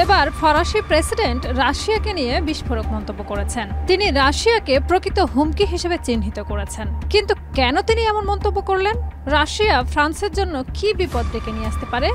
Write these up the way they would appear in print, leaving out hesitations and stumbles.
এবার ফরাসি প্রেসিডেন্ট রাশিয়াকে নিয়ে বিস্ফোরক মন্তব্য করেছেন। তিনি রাশিয়াকে প্রকৃত হুমকি হিসেবে চিহ্নিত করেছেন। কিন্তু কেন তিনি এমন মন্তব্য করলেন? রাশিয়া ফ্রান্সের জন্য কি বিপদ ডেকে নিয়ে আসতে পারে?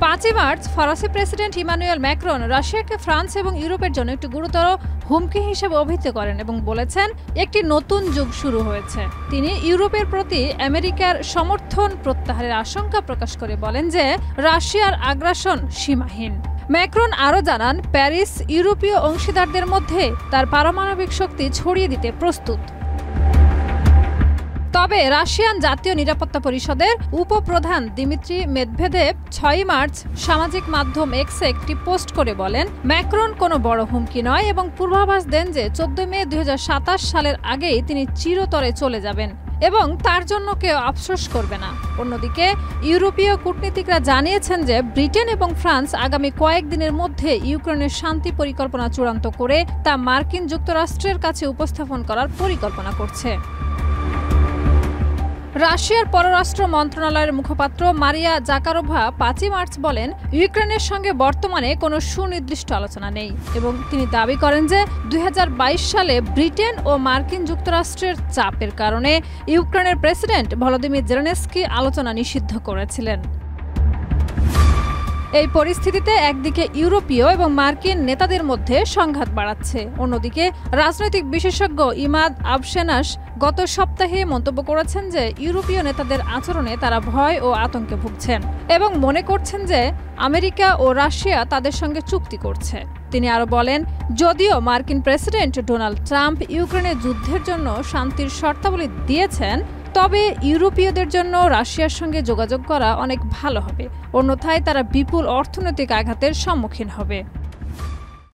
5 মার্চ ফরাসি প্রেসিডেন্ট ইমানুয়েল ম্যাক্রন রাশিয়াকে ফ্রান্স এবং ইউরোপের জন্য একটি গুরুতর হুমকি হিসেবে অভিহিত করেন এবং বলেছেন একটি নতুন যুগ শুরু হয়েছে। তিনি ইউরোপের প্রতি আমেরিকার সমর্থন প্রত্যাহারের আশঙ্কা প্রকাশ করে বলেন যে রাশিয়ার আগ্রাসন সীমাহীন। ম্যাক্রন আরও জানান, প্যারিস ইউরোপীয় অংশীদারদের মধ্যে তার পারমাণবিক শক্তি ছড়িয়ে দিতে প্রস্তুত। তবে রাশিয়ান জাতীয় নিরাপত্তা পরিষদের উপপ্রধান দিমিত্রি মেদভেদেভ 6 মার্চ সামাজিক মাধ্যম এক্সে একটি পোস্ট করে বলেন, ম্যাক্রন কোনো বড় হুমকি নয় এবং পূর্বাভাস দেন যে 14 মে 2027 সালের আগেই তিনি চিরতরে চলে যাবেন এবং তার জন্য কেউ আফসোস করবে না। অন্যদিকে ইউরোপীয় কূটনীতিকরা জানিয়েছেন যে ব্রিটেন এবং ফ্রান্স আগামী কয়েকদিনের মধ্যে ইউক্রেনের শান্তি পরিকল্পনা চূড়ান্ত করে তা মার্কিন যুক্তরাষ্ট্রের কাছে উপস্থাপন করার পরিকল্পনা করছে। রাশিয়ার পররাষ্ট্র মন্ত্রণালয়ের মুখপাত্র মারিয়া জাকারোভা 5 মার্চ বলেন, ইউক্রেনের সঙ্গে বর্তমানে কোনো সুনির্দিষ্ট আলোচনা নেই এবং তিনি দাবি করেন যে 2022 সালে ব্রিটেন ও মার্কিন যুক্তরাষ্ট্রের চাপের কারণে ইউক্রেনের প্রেসিডেন্ট ভলোদিমির জেলেনস্কি আলোচনা নিষিদ্ধ করেছিলেন। এই পরিস্থিতিতে একদিকে ইউরোপীয় এবং মার্কিন নেতাদের মধ্যে সংঘাত বাড়াচ্ছে, অন্যদিকে রাজনৈতিক বিশেষজ্ঞ ইমাদ আবশেনাস গত সপ্তাহে মন্তব্য করেছেন যে ইউরোপীয় নেতাদের আচরণে তারা ভয় ও আতঙ্কে ভুগছেন এবং মনে করছেন যে আমেরিকা ও রাশিয়া তাদের সঙ্গে চুক্তি করছে। তিনি আরও বলেন, যদিও মার্কিন প্রেসিডেন্ট ডোনাল্ড ট্রাম্প ইউক্রেনের যুদ্ধের জন্য শান্তির শর্তাবলী দিয়েছেন, তবে ইউরোপীয়দের জন্য রাশিয়ার সঙ্গে যোগাযোগ করা অনেক ভালো হবে, অন্যথায় তারা বিপুল অর্থনৈতিক আঘাতের সম্মুখীন হবে।